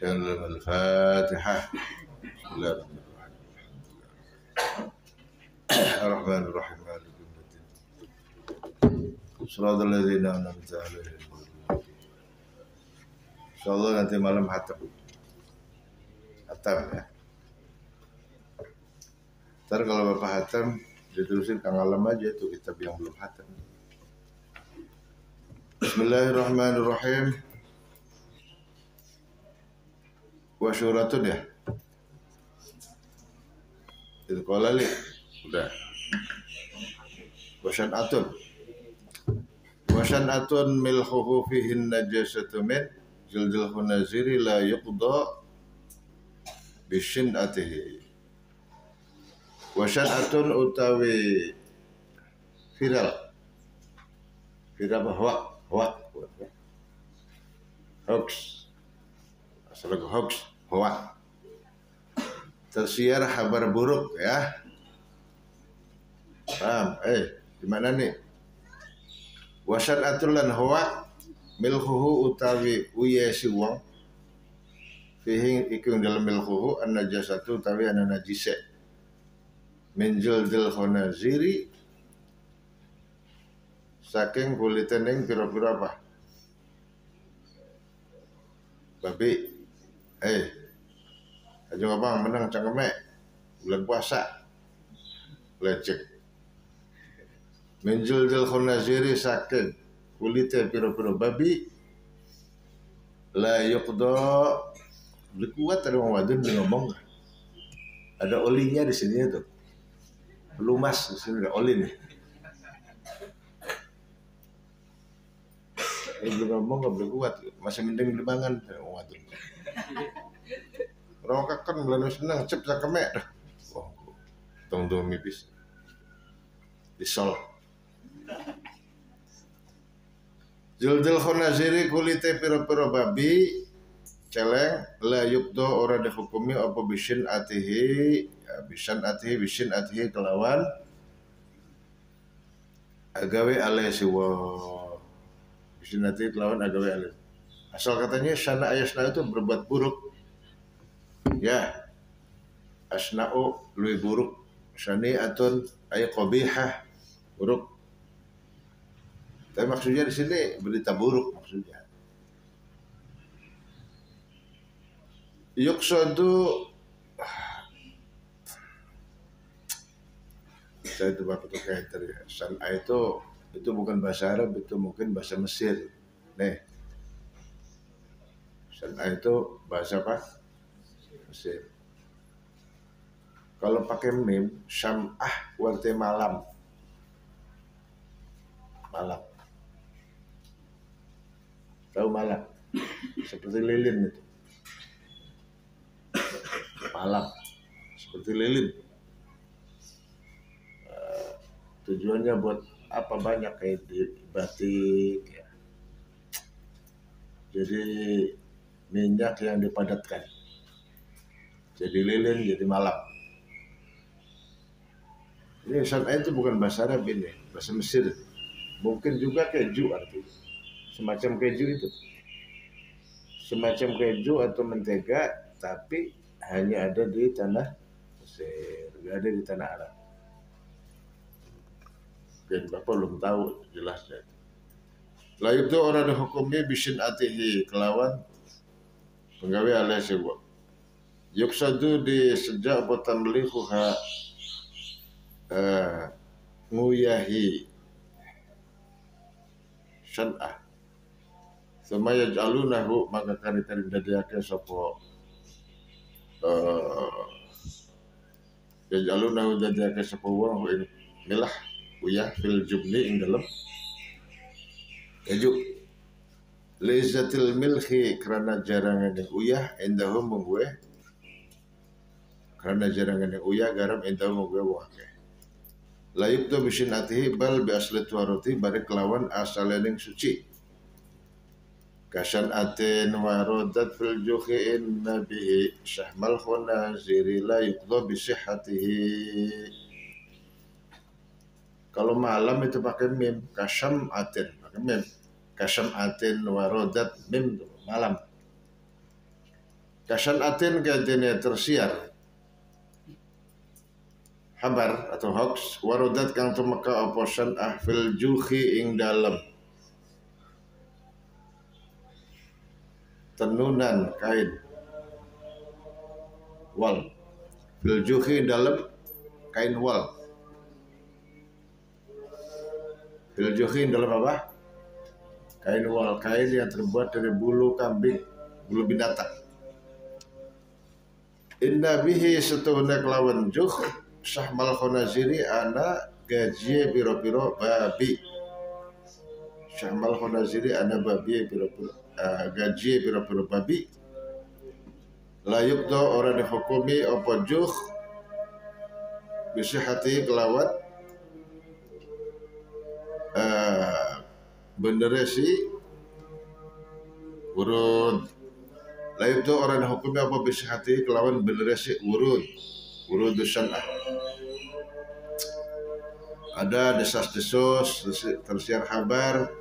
الفاتحة. بسم الله الرحمن الرحيم مالك يوم الدين صراط الذين أنعمت عليهم. Insyaallah nanti malam hatam ya. Ntar kalau Bapak hatam diterusin Kang Alam aja tuh kitab yang belum hatam. Bismillahirrahmanirrahim. Wa syuratun ya. Itu kolali udah. Wasan atun milhuhu fihin najasatu min jildil khunaziri la yuqda bishin atihi. Wasan atun utawi viral bahwa hoax asal hoax bahwa tersiar kabar buruk ya. Paham? Gimana nih? Wasan atulan hawa milhuhu utawi uye si wong fihi iku dalam milhuhu an najasatu utawi ana najise min jildil khonaziri saking kulitening pira-pira apa? Babi. Aja abang menang cangkeme bulan puasa. Lecek. Min jildil khonaziri saking kulite pira-pira babi la yuqda kuat. Ada orang wadon ngomong ada olinya di sini tuh lumas di sini ada oli nih. Belum ngomong nggak boleh kuat masih mending dibangan orang wadon orang kakak belum senang cep cakeme dah tong mipis disol. Jildil khonaziri kulite pira-pira babi celeng la yubdo ora dihukumi apa bisin atihi kelawan agawe ale siwa bisin atihi kelawan agawe ale. Asal katanya sana ayasna itu berbuat buruk ya, asna'u lui buruk, sani'atun ay qabihah buruk. Tapi maksudnya di sini berita buruk maksudnya. Yuksadu saya itu bapak tuh kayak tadi san'a itu bukan bahasa Arab, itu mungkin bahasa Mesir. Nih. San'a itu bahasa apa? Mesir. Kalau pakai mim, syam'ah berarti malam. Malam. Tahu malam? Seperti lilin itu. Malam. Seperti lilin. Tujuannya buat apa banyak kayak di batik ya. Jadi minyak yang dipadatkan. Jadi lilin, jadi malam. Ini san'a itu bukan bahasa Arab ini, bahasa Mesir. Mungkin juga keju artinya. Semacam keju itu. Semacam keju atau mentega, tapi hanya ada di tanah Mesir, tidak ada di tanah Arab. Dan Bapak belum tahu jelasnya. Lah itu orang dihukumnya bisin atihi kelawan penggawe alih sewa. Yuksadu di sejak potamlihuha nguyahi san'ah sama yaj'alunahu maka kari-kari dadiake sapa yaj'alunahu dadiake sapa wong ing milah uyah fil jubni ing dalem keju lizatil milhi karena jarangan yang uyah indahum mungwe karena jarangan yang uyah garam indahum mungwe wong akeh layuk tu bisin atihi bal bi asli tuaroti bari kelawan asalening suci kasan atin warodat fil juhi'in nabihi syahmal khunaziri layuk tu bisihatihi. Kalau malam itu pakai mim kasam atin pakai mim kasam atin warodat mim malam Kasyanatin kadene tersiar habar atau hoax warodat kang tumeka apa sanah fil juhi ing dalem tenunan kain wal fil juhi dalam kain wal fil juhi dalam apa? Kain wal, kain yang terbuat dari bulu kambing, bulu binatang. Inna bihi setuhna kelawan juh syahmal khonaziri ana gaji biro-biro babi. Syahmal khonaziri ana babi biro-biro gaji biro-biro babi. Layuk do orang dihukumi apa juh bisihati kelawan benernya si urut. Lain itu orang hukumnya apa bisa hati kelawan benernya si urut sanah. Ada desas-desus tersiar kabar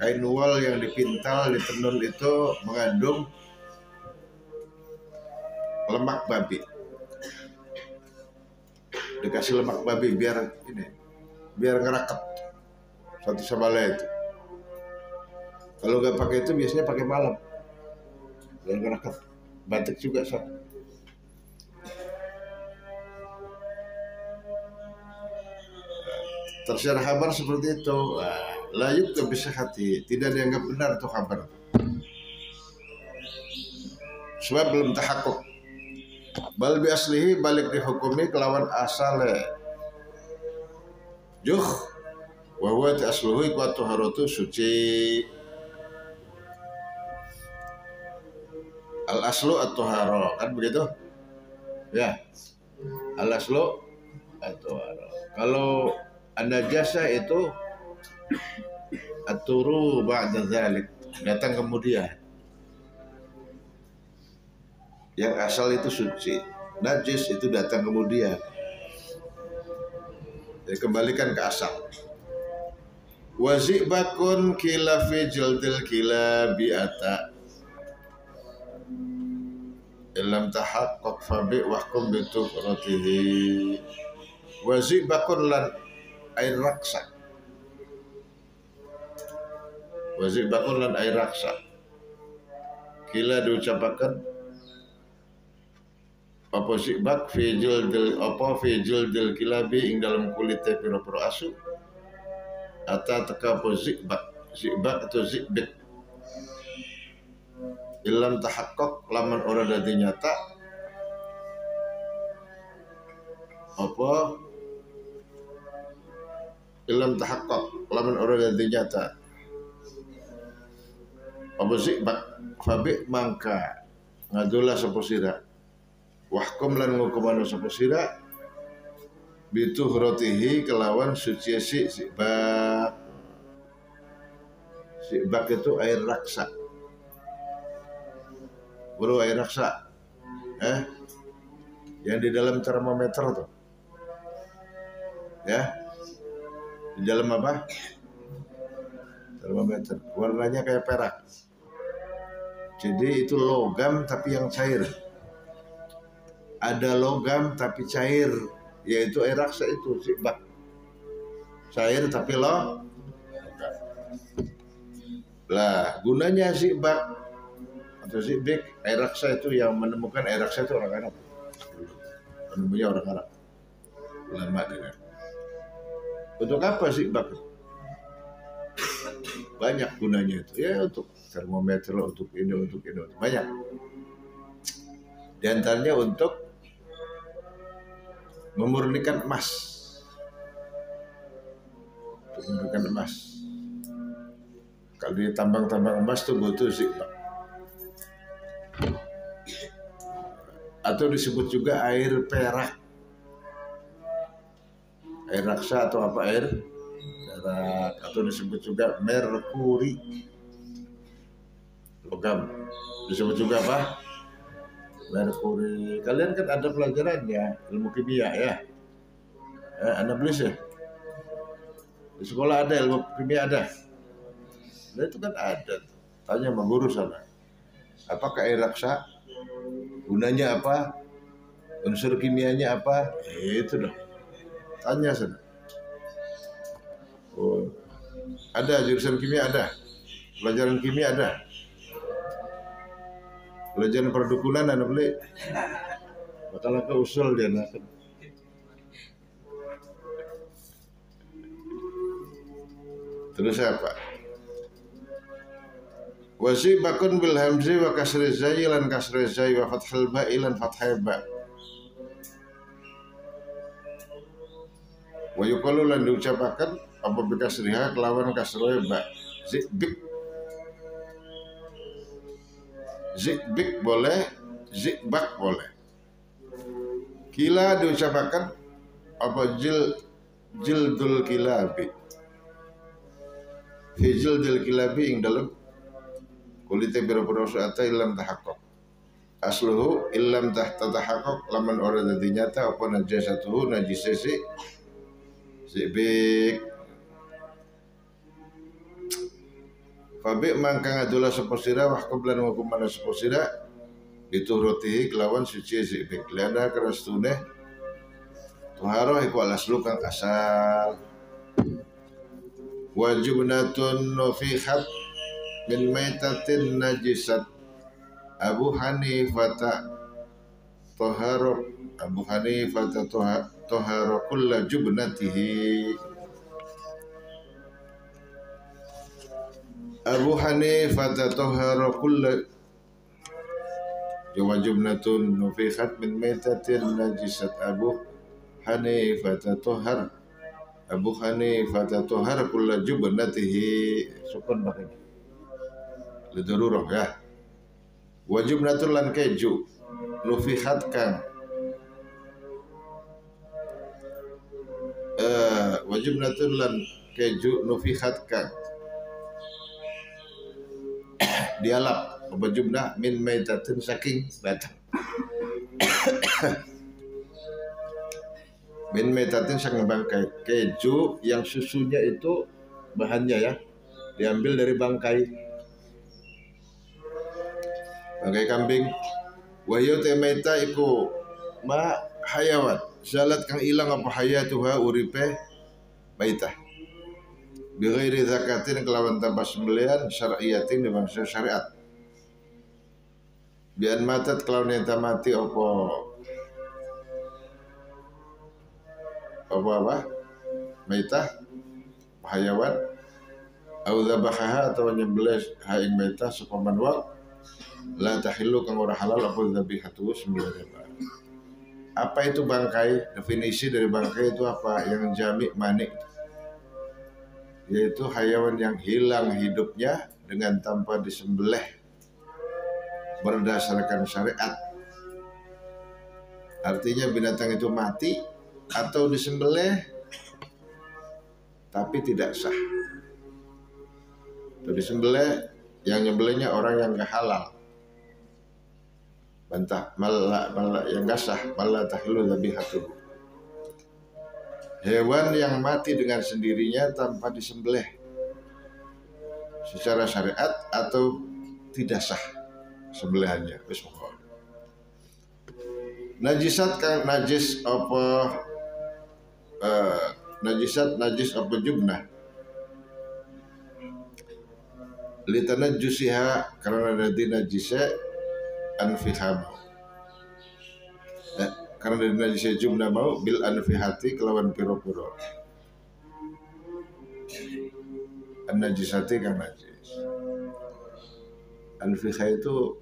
kain wal yang dipintal di tenun itu mengandung lemak babi. Dikasih lemak babi biar ngeraket satu sama lain itu. Kalau nggak pakai itu biasanya pakai malam. Dan ngeraket batik juga sama. Tersiar kabar seperti itu. Layuk tuh bisa hati, tidak dianggap benar tuh kabar. Sebab belum tahakkuk. Bal bi aslihi balik dihukumi kelawan asale. Juh wahwa asluhu iku taharatu suci. Al aslu at-tahara, kan begitu? Ya. Al aslu at-tahara. Kalau an-najasa itu aturu ba'da dzalik, datang kemudian. Yang asal itu suci, najis itu datang kemudian. Jadi kembalikan ke asal. Wazibakun kilafi jildil kilabi ata ilam tahaqqaq fabi wahkum bitufratihi. Wazibakun lan air raksa. Wazibakun lan air raksa. Kila diucapakan apa zibak fi jildil kilabi ing dalam kulit piro-piro asu. Ata teka apa zibak atau zibik ilam tahakkuk laman ora dadi nyata apa ilam tahakkuk laman ora dadi nyata apa zibak fabi mangka ngadulah sapa sira wahkum lan ngukumana sapa sira bituhratihi kelawan suci zibak. Zibak itu air raksa. Bro, air raksa. Yang di dalam termometer tuh. Ya. Di dalam apa? Termometer. Warnanya kayak perak. Jadi itu logam tapi yang cair. Ada logam tapi cair, yaitu air raksa itu zibak. Cair tapi logam. Lah, gunanya zibak atau zibik, air raksa itu yang menemukan air raksa itu orang Arab. Penemunya orang Arab. Ulama dengan. Untuk apa zibak? Banyak gunanya itu. Ya untuk termometer, untuk ini, banyak. Di antaranya untuk memurnikan emas. Untuk memurnikan emas. Kalau di tambang-tambang emas itu butuh zibak. Atau disebut juga air perak. Air raksa atau apa air perak. Atau disebut juga merkuri. Logam. Disebut juga apa? Merkuri. Kalian kan ada pelajarannya ilmu kimia ya. Analisis ya. Di sekolah ada ilmu kimia ada. Nah itu kan ada. Tanya sama guru sana. Apakah air raksa Gunanya apa? Unsur kimianya apa? Itu dong. Tanya sana. Oh, ada jurusan kimia ada. Pelajaran kimia ada. Pelajaran perdukunan ada beli. Bakal ke usul dia nak. Terus apa? Wasi bakun bil hamzi wa kasri zai lan kasri zai wa fathil ba lan fathil ba. Wa yuqalu lan diucapakan apa bi kasriha kelawan kasroe ba. Zibik. Zibik boleh, zibak boleh. Kila diucapakan apa jildul kilabi. Fi jildul kilabi ing dalam kulite biro-biro suata ilam tahaqqaq. Asluhu illam tahaqqaq laman ora dadi nyata apa najasatuhu najisesi zibik. Fabi mangka ngadola sapa sira wa qablan wa kumana sapa sira bituhrutihi kelawan suci zibik. Liana kerastune tuharo iku alaslu kang asal. Wajibnatun nufihat min maitatin najisat. Abu Hanifah toharo kulla jubnatihi. Abu Hanifah toharo kulla wajibnatun nufihat min maitatin najisat. Abu Hanifah tohar kulla jubnatihi. Sukun pakai lidarurah ya. Wajibnatun lan keju nufihat kang wajibnatun lan keju nufihat kang dialap apa jumlah min maitatin saking batang min maitatin saking bangkai. Keju yang susunya itu bahannya ya diambil dari bangkai kambing. Wahyu temaita iku ma hayawan salat kang ilang apa hayatuha uripe maitah bi ghairi zakatin kelawan tanpa sembelihan syar'iyatin di bangsa syariat. Bian matat kelawan enta mati apa maitah hayawan au dzabahaha atau nyembelih haing maitah sapa manwa la tahillu kang ora halal apa dzabihatu sembelih. Apa itu bangkai? Definisi dari bangkai itu apa? Yang jami' manik, yaitu hayawan yang hilang hidupnya dengan tanpa disembelih berdasarkan syariat. Artinya binatang itu mati atau disembelih tapi tidak sah. Atau disembelih yang nyembelihnya orang yang gak halal. Bantah malah yang gak sah, malah tahillu dzabihatu. Hewan yang mati dengan sendirinya tanpa disembelih secara syariat atau tidak sah sembelihannya. Bismillah. Najisat kang najis apa najis apa jubnah litanajjusiha karena dadi najisnya anfiham karena dari najisnya jumlah mau bil anfihati kelawan piro-piro an najisati kan najis. Anfihah itu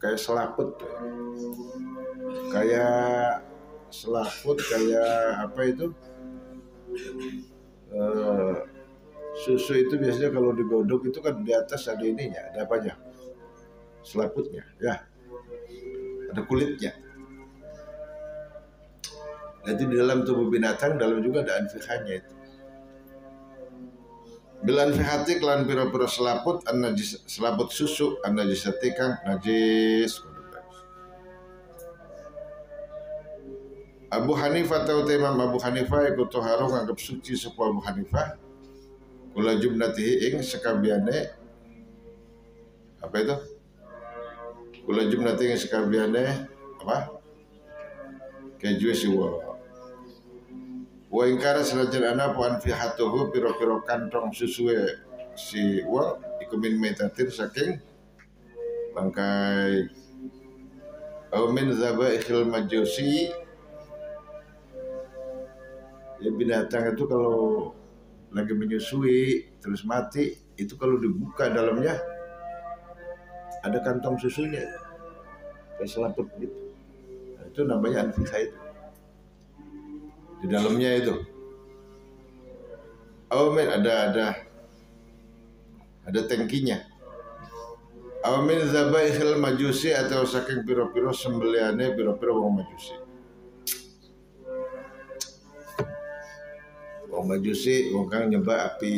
kayak selaput kayak apa itu susu itu biasanya kalau digodok itu kan di atas ada ininya, ada apanya? Selaputnya, ya, ada kulitnya. Jadi di dalam tubuh binatang, dalam juga ada anfihahnya itu. Bila anfihati kelan pira-pira selaput, an-najis, selaput susu, an-najisati kang najis. Abu Hanifah atau Imam Abu Hanifah ikut toharo nganggap suci sebuah Abu Hanifah. Kula jumnatihi ing sekabiane apa itu? Kula jumnati yang sekabiane apa? Keju siwa. Wa ingkara selajan ana puan fi hatuhu piro-piro kantong susue si wong iku min metatin saking bangkai au min zabaihil majusi. Ya binatang itu kalau lagi menyusui terus mati itu kalau dibuka dalamnya ada kantong susunya kayak selaput gitu. Nah, itu namanya anfika itu. Di dalamnya itu. Awamin ada tangkinya. Awamin zabaihil majusi atau saking piro-piro sembeliane piro-piro wong majusi. Wong majusi wong kang nyembah api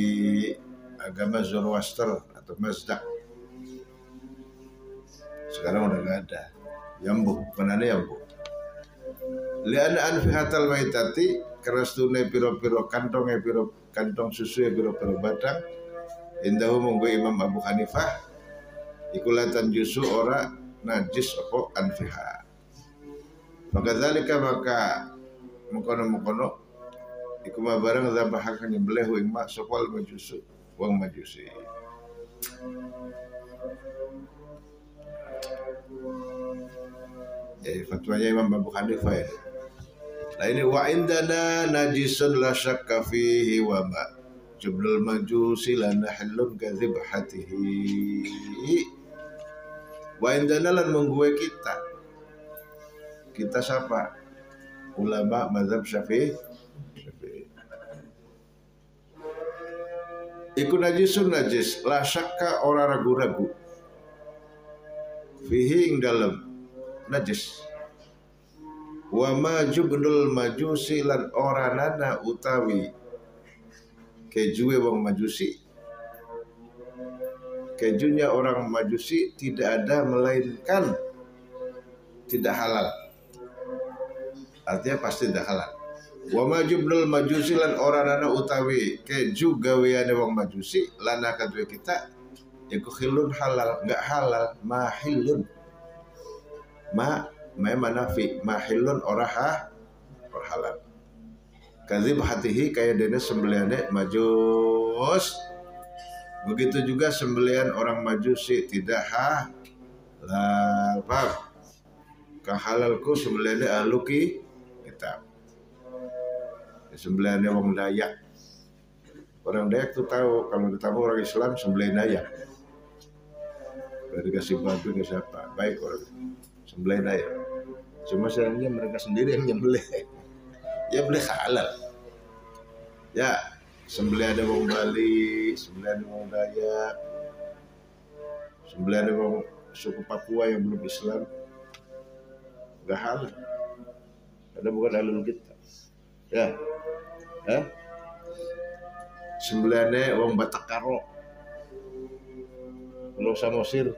agama Zoroaster atau Mazdak. Sekarang udah gak ada. Yambu, bukan ada yambu. Lian anfihatal maitati kerastune piro-piro kantong kantong susu piro-piro batang. Indahu monggo Imam Abu Hanifah ikulatan jusu ora najis opo anfiha. Fakadzalika maka mengkono iku ma barang zabahakan nyembelih ing mak sopal majusu wong majusi. Fatwanya Imam Abu Hanifah ya. Nah ini wa indana najisun la syakka fihi wa ma jublul majusi la nahillun kadzibhatihi. Wa indana lan menggue kita siapa? Ulama mazhab Syafi'i. Iku najisun najis la syakka ora ragu-ragu fihi ing dalem najis. Wa ma jubnul majusi lan oranana utawi kejuwe wong majusi. Kejunya orang majusi tidak ada melainkan tidak halal. Artinya pasti tidak halal. Wa ma jubnul majusi lan oranana utawi keju gaweane wong majusi lana kadue kita iku khilun halal, enggak halal, mahilun. Manafi mahilun oraha halal. Kadzib hatihi kaya dene sembeliane majus. Begitu juga sembelian orang majusi tidak halal. Paham? Kahalalku sembeliane ahluki kitab. Sembeliane wong Dayak. Orang Dayak tuh tahu kalau ditambah orang Islam sembelian Dayak. Kalau dikasih babi ke siapa? Baik orang sembelih Dayak. Cuma sayangnya mereka sendiri yang nyembelih. Ya beli halal. Ya, sembelih ada wong Bali, sembelih ada wong Dayak, sembelih ada wong suku Papua yang belum Islam. Enggak halal. Karena bukan halal kita. Ya. Sembelihane wong Batak Karo. Kalau Samosir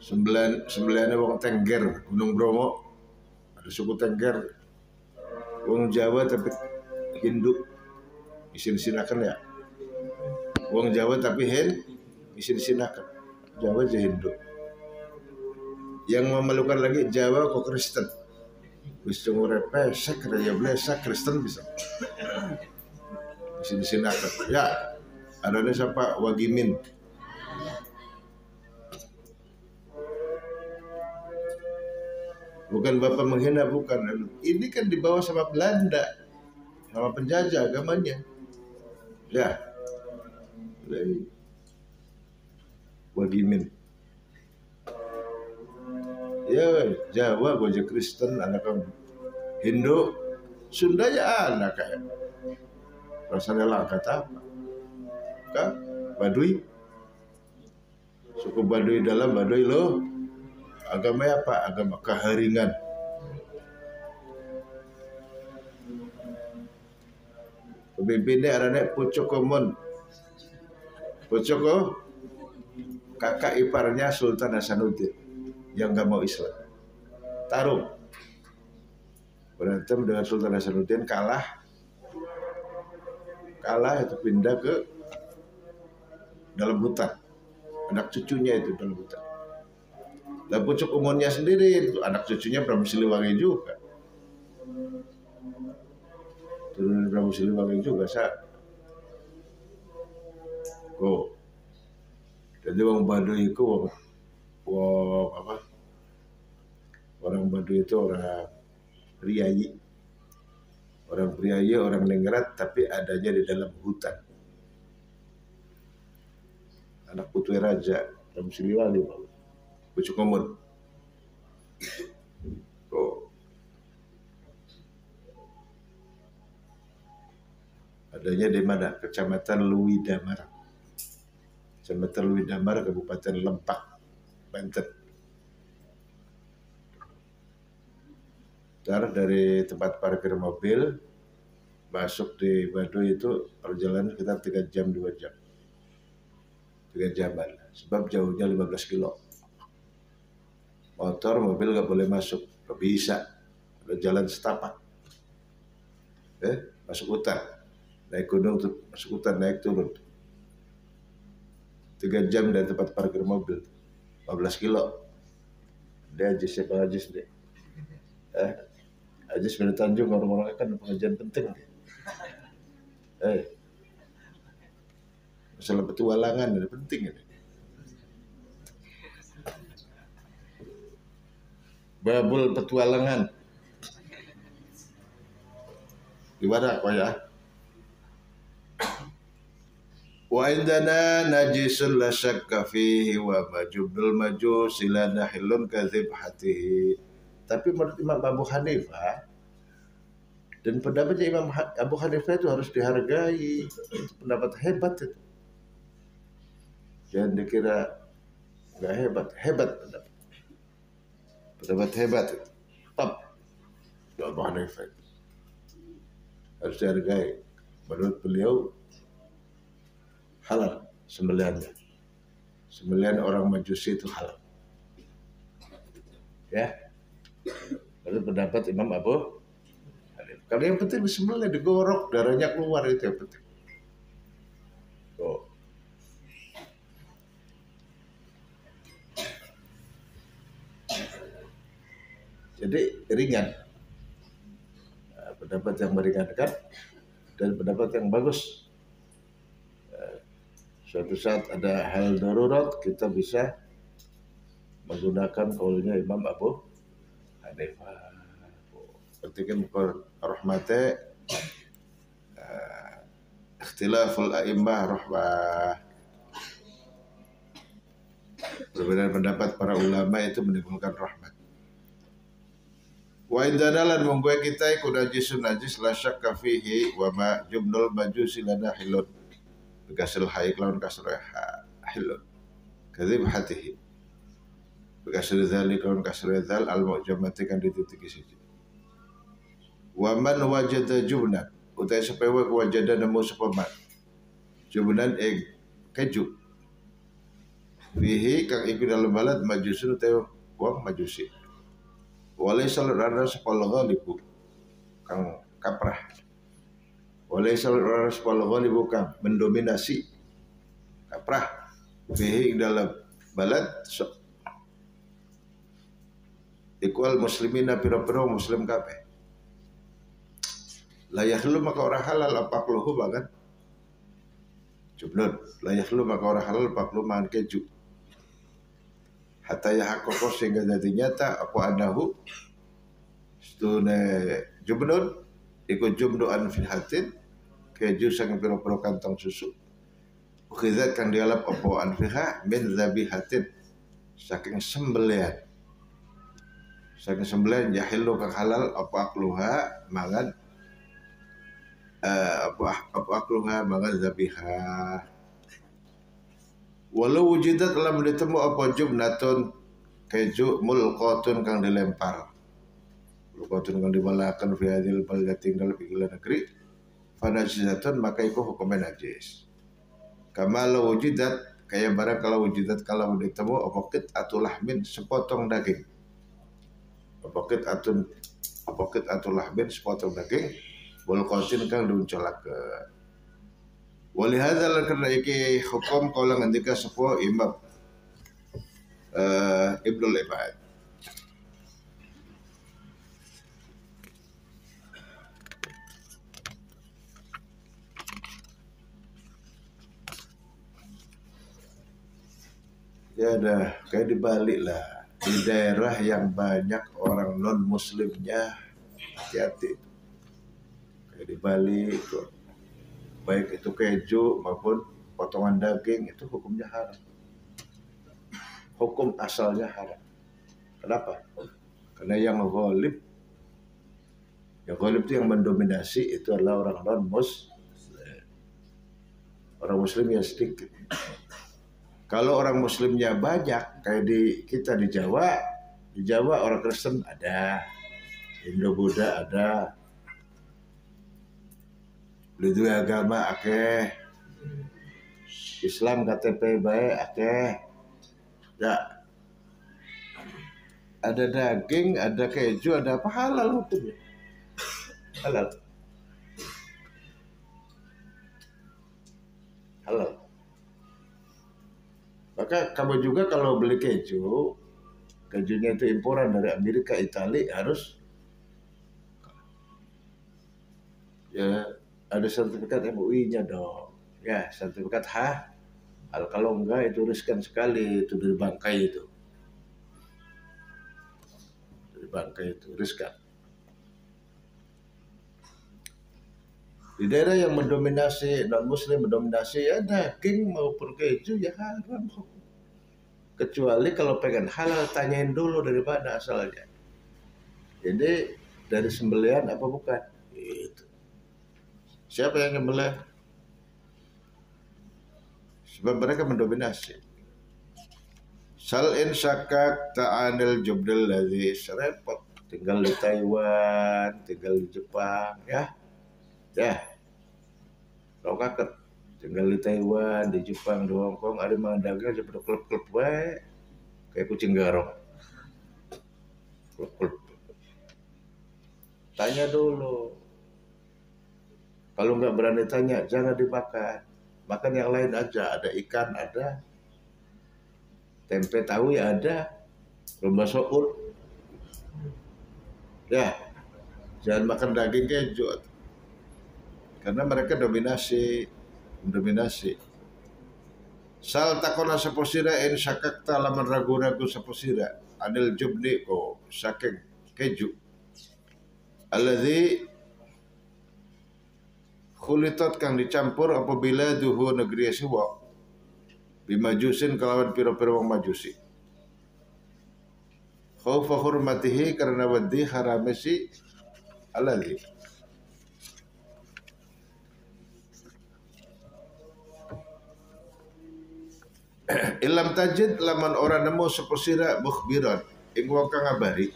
Sembelihannya wong Tengger, Gunung Bromo, ada suku Tengger, wong Jawa tapi Hindu, isin-isinakan ya. Wong Jawa tapi isin-isinakan, Jawa aja Hindu. Yang memalukan lagi Jawa kok Kristen, bisa ngurepe, sekre ya blesak Kristen bisa, isin-isinakan. Ya, adanya siapa Wagimin. Bukan bapak menghina, bukan. Ini kan dibawa sama Belanda, sama penjajah agamanya. Ya, Wagimin. Ya, Jawa goja Kristen, anak Hindu, Sunda ya anak kayak. Rasanya langkat apa? Kan Baduy, suku Baduy dalam Baduy loh. Agama apa? Agama keharingan. Pemimpinnya arane Pucokomon. Pucoko kakak iparnya Sultan Hasanuddin yang gak mau Islam. Tarung. Berantem dengan Sultan Hasanuddin, kalah itu pindah ke dalam hutan. anak cucunya itu dalam hutan. Dan pucuk umurnya sendiri itu anak cucunya Prabu Siliwangi juga. Turun Prabu Siliwangi juga Oh. Jadi orang Baduy itu orang Baduy itu orang priayi. Orang priayi, orang ningrat, tapi adanya di dalam hutan. Anak putu raja, Prabu Siliwangi, pucuk umur. Oh. Adanya di mana? Kecamatan Luwidamar. Kecamatan Luwidamar, Kabupaten Lempak, Banten. Dari tempat parkir mobil masuk di Baduy itu perjalanan sekitar 3 jam 2 jam. 3 jaman. Sebab jauhnya 15 kilo. Motor, mobil gak boleh masuk. Gak bisa. Ada jalan setapak. Masuk hutan. Naik gunung, masuk hutan, naik turun. 3 jam dari tempat parkir mobil. 15 kilo. Dia Ajis, siapa Ajis deh. Ajis Bani Tanjung, orang-orang kan pengajian penting. Masalah petualangan ini penting ini. Babul petualangan. Gimana kok ya? Wa indana najisun la syakka fihi wa majubul majusi la nahilun kadzibhatihi. Tapi menurut Imam Abu Hanifah dan pendapatnya Imam Abu Hanifah itu harus dihargai. Itu pendapat hebat itu. Jangan dikira nggak hebat, hebat pendapat. Pendapat hebat itu. Top. Abu Hanifah itu harus dihargai. Menurut beliau halal sembelihannya. Sembelihan orang Majusi itu halal. Ya. Menurut pendapat Imam Abu Hanifah. Kalau yang penting disembelih, digorok, darahnya keluar, itu yang penting. Oh. Jadi ringan. Pendapat yang meringankan dan pendapat yang bagus. Suatu saat ada hal darurat, kita bisa menggunakan kaulnya Imam Abu Hanifah. Ketika rahmatnya ikhtilaful a'immah rahmah. Perbedaan pendapat para ulama itu menimbulkan rahmat. Wa indanalan membuat kita ikut najis la syakka fihi wa ma jumnul majusi lana hilun. Begasil haik lawan kasr hilun. Kadzib hatihi. Begasil dzalik lawan kasr dzal al mu'jamati kan dititiki siji. Wa man wajada jubnan utai sepewa wajada nemu sepeman. Jubnan keju. Fihi kang iku dalam balad majusun utai wong majusi. Walaysa rana sepal ghalibu kang kaprah. Walaysa rana sepal ghalibu kang mendominasi kaprah fihi dalam balad ikwal muslimina pira-pira muslim kabeh. La yakhlu maka ora halal apakluhu banget. Jumlun la yakhlu maka ora halal apakluhu mangan keju. Hatta yahaqqa sehingga jadi nyata apa anahu stune jumnun iku jumduan fil hatin keju sang pira-pira kantong susu ukhizat kang dialap apa anfiha min zabihatin saking sembelian yahillu kang halal apa akluha mangan apa akluha mangan zabihah. Walau wujudat telah ditemu apa jubnatun keju mulqatun kang dilempar. Mulqatun kang dimalakan fi hadil balad tinggal di negeri. Fa najisatun maka iku hukumnya najis. Kama law wujudat kaya barang kalau wujudat kalau ditemu apa qit'atul lahmin sepotong daging. Apa qit'atul lahmin sepotong daging mulqatin kang diuncalakeun. Walihada lan karena iki hukum kala ngendika sapa Imam Ibnul Ibad. Ya ada kayak di Bali lah, di daerah yang banyak orang non muslimnya, hati-hati. Kayak di Bali itu, baik itu keju maupun potongan daging itu hukumnya haram. Hukum asalnya haram. Kenapa? Karena yang ghalib itu yang mendominasi itu adalah orang non muslim. Orang muslim yang sedikit. Kalau orang muslimnya banyak, kayak di kita di Jawa orang Kristen ada, Indo Buddha ada, dua agama akeh, Islam KTP baik akeh, ya ada daging, ada keju, ada apa halal hukumnya, halal, halal. Maka kamu juga kalau beli kejunya itu imporan dari Amerika, Italia harus ya ada sertifikat MUI-nya dong. Ya, sertifikat halal. Kalau enggak itu riskan sekali itu dari bangkai itu. Dari bangkai itu riskan. Di daerah yang mendominasi non-muslim mendominasi ya daging maupun keju ya haram. Kecuali kalau pengen halal tanyain dulu dari mana asalnya. Jadi dari sembelihan apa bukan? Itu. Siapa yang nyembelih? Sebab mereka mendominasi. Sal'in syakak ta'anil jubdil ladzi serepot. Tinggal di Taiwan, tinggal di Jepang, ya. Kau kaget. Tinggal di Taiwan, di Jepang, di Hong Kong, ada mang dagang seperti klub-klub wae. Kayak kucing garong. Klub-klub. Tanya dulu. Kalau nggak berani tanya, jangan dimakan. Makan yang lain aja. Ada ikan, ada. Tempe tahu ya ada. Lomba soul. Ya, jangan makan daging keju. Karena mereka mendominasi. Sal takona seposira in syakak laman ragu-ragu seposira. Anil jubni ko saking keju. Alladzi khulitat kang dicampur apabila duhu negeri siwa bimajusin kelawan piro-piro wong majusi. Khaufa hurmatihi karena wedi harame si alladzi. Ilam tajid laman orang nemu seposira mukhbiran ing wong kang ngabari.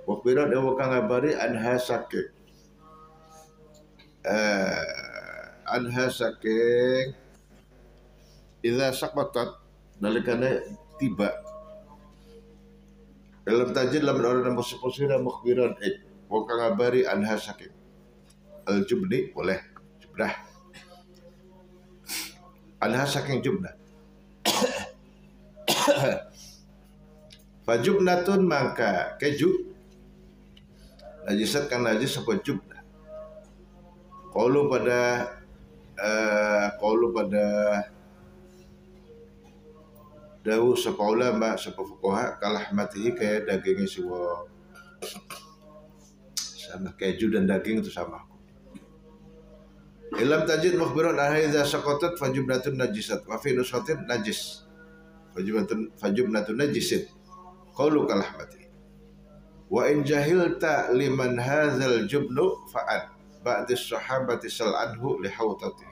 Mukhbiran ing wong kang ngabari anha saking idza saqatat nalikane tiba. Ilam tajid laman orang nemu seposira mukhbiran ing wong kang ngabari anha saking al-jubni boleh jublah. Anha saking jubna. Fajubnatun maka keju najisat kan najis apa jubna. Qaulu pada dawu sapa ulama sapa fuqaha kalahmatihi kayak dagingnya siwa. Sama keju dan daging itu sama. Ilam tajid mukhbirun ahidza saqatat fajubnatun najisat wa fi nushatin najis. Fajubnatun najisin. Qaulu kalahmati. Wa in jahilta liman hadzal jubnu fa'ad ba'dis sahabati sal'anhu li hawtati.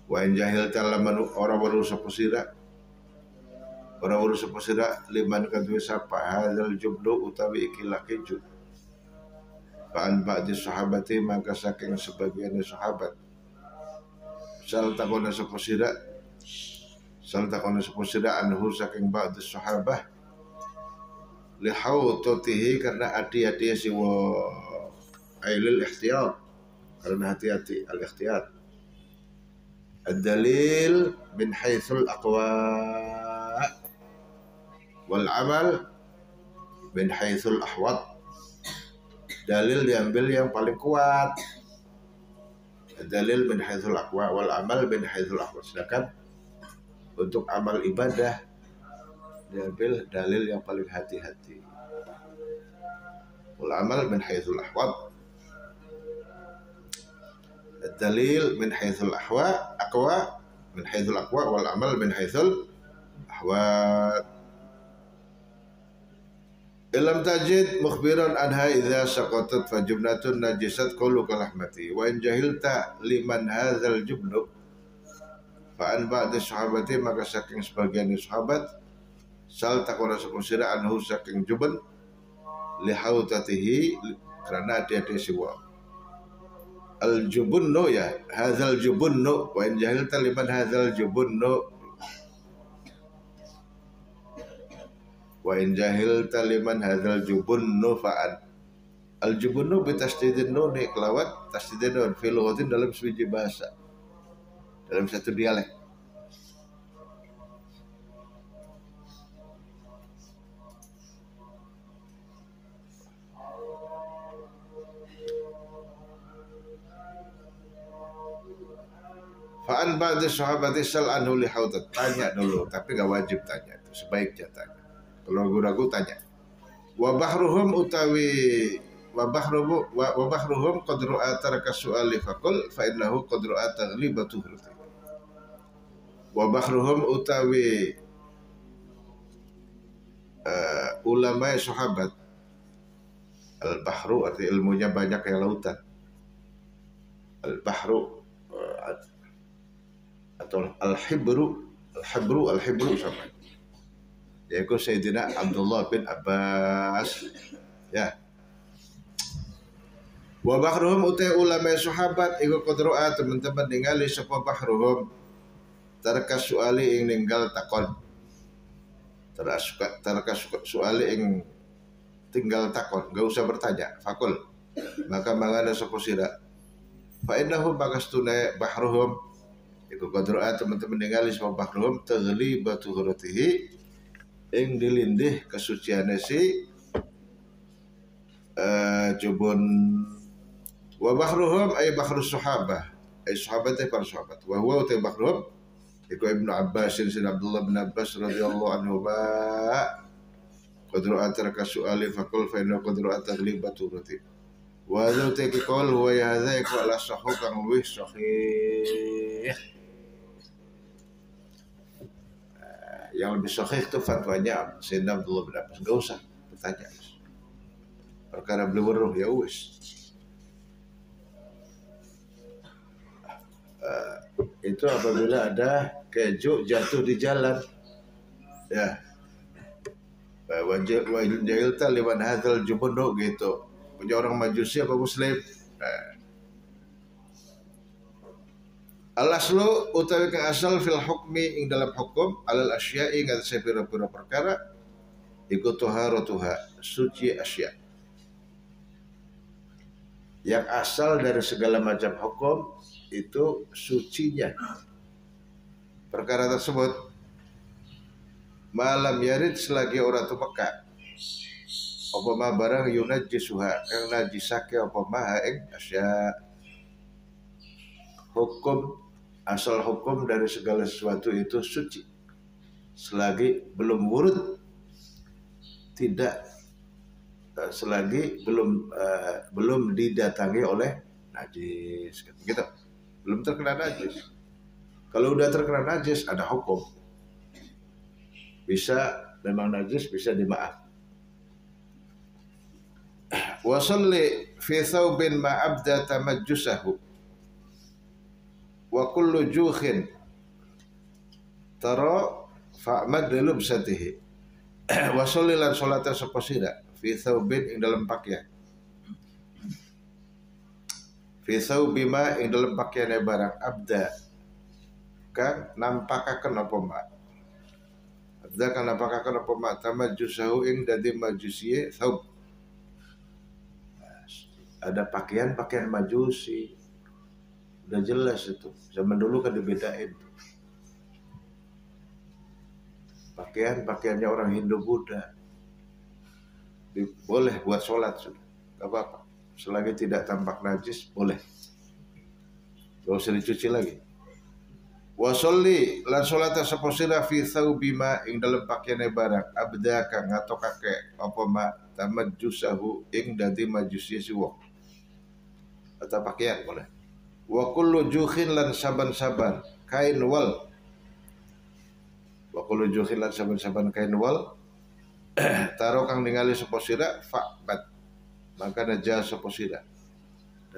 Wa in jahilta laman orang baru seposira liman kadwe sapa hadzal jubnu utawi iki keju. Fa'an ba'dis sahabati maka saking sebagian sahabat sal takona seposira anhu saking ba'dis sahabah lihawtatihi karena hati-hati siwa ailil ihtiyat karena hati-hati al-ihtiyat Ad-dalil min haitsul aqwa wal amal min haitsul ahwat. Dalil diambil yang paling kuat. Dalil min haitsul aqwa wal amal min haitsul ahwat. Sedangkan untuk amal ibadah diambil dalil yang paling hati-hati. Wal amal min haitsul ahwat. Dalil min haitsul aqwa min haitsul aqwa wal amal min haitsul ahwat. Ilam tajid mukhbiran anha idza saqatat fa jumlatun najisat qulu kalahmati wa in jahilta liman hadzal jubnu fa an ba'd sahabati, maka saking sebagian sahabat sal takuna sira anhu saking juban lihautatihi karena dia siwa al jubunno, ya hadzal jubunno wa in jahilta liman hadzal jubunno wa in jahilta liman hadzal jubunno fa'an. Al jubunno bi tasdidin nun, kelawat tasdidin nun fi lughatin, dalam suci bahasa, dalam satu dialek. Fa'an ba'da sahabati sal anhu lihautat, tanya dulu, tapi gak wajib tanya, itu sebaiknya tanya. Kalau ragu-ragu tanya. Wa bahruhum utawi wa bahruhum qadru ataraka su'ali faqul fa innahu qadru ataglibatu hurti. Wa bahruhum utawi ulama sahabat, al-bahru arti ilmunya banyak kayak lautan. Al-bahru atau al-hibru sama, yaitu Sayyidina Abdullah bin Abbas, ya. Wa bahruhum utai ulama sahabat iku qadru'a, teman-teman ningali sapa bahruhum tarka suali ing ninggal takon, tarka suali ing tinggal takon, gak usah bertanya, fakul, maka mangana sapa sira fa innahu bagastune bahruhum iku qadru'a, teman-teman ningali sapa bahruhum taglibatu huratihi ing dilindih kesuciane si jubun. Wa bahruhum ay bahrus sahabah, ay sahabat ay para sahabat. Wa huwa utai bahruhum iku Ibnu Abbas sin Abdullah bin Abbas radhiyallahu anhu ba qadru'at taraka su'ali faqul fa inna qadru'at taglibatu rati. Wa hadza utai qol huwa ya hadza iku ala sahih kang luwih sahih. Yang lebih sahih itu fatwanya Sayyidina Abdullah bin Abbas. Gak usah bertanya, perkara beliau roh ya wis. Itu apabila ada keju jatuh di jalan, ya, wajib jahilta liman hadzal jubunu gitu, punya orang Majusi apa Muslim. Al-aslu utawi kang asal fil hukmi ing dalam hukum alal asya'i ing atase pira-pira perkara iku taharatuha, suci asya. Yang asal dari segala macam hukum itu sucinya perkara tersebut. Malam yarid selagi ora tumeka apa ma barang yunajjisuha kang najisake apa ma ing asya. Hukum asal hukum dari segala sesuatu itu suci selagi belum wurud, tidak selagi belum didatangi oleh najis gitu, belum terkena najis. Kalau udah terkena najis ada hukum, bisa memang najis, bisa dimaaf. Wa shalli fi thawbin ma abda tamajjusahu wa kullu jukhin tara fa'mad lubsatihi. Wa sholli lan salata sapa sira fi thawbin ing dalam pakaian, fi thawbi ma ing dalam pakaian barang abda kang nampakaken apa ma, abda kang nampakaken apa ma tamajjusahu ing dadi majusiye thawb. Ada pakaian majusi, Udah jelas itu. Zaman dulu kan dibedain. Pakaiannya orang Hindu Buddha. Boleh buat sholat sudah. Gak apa-apa. Selagi tidak tampak najis, boleh. Gak usah dicuci lagi. Wa sholli lan sholata sapa sira fi thawbima ing dalem pakaiane barang abdaka ngatokake apa ma tamajjusahu ing dadi majusi siwa atau pakaian boleh. Wa kullu jukhin lan saban-saban kain wal. Wa kullu jukhin lan saban-saban kain wal taro kang ningali sapa sira fa'bat maka najas sapa sira.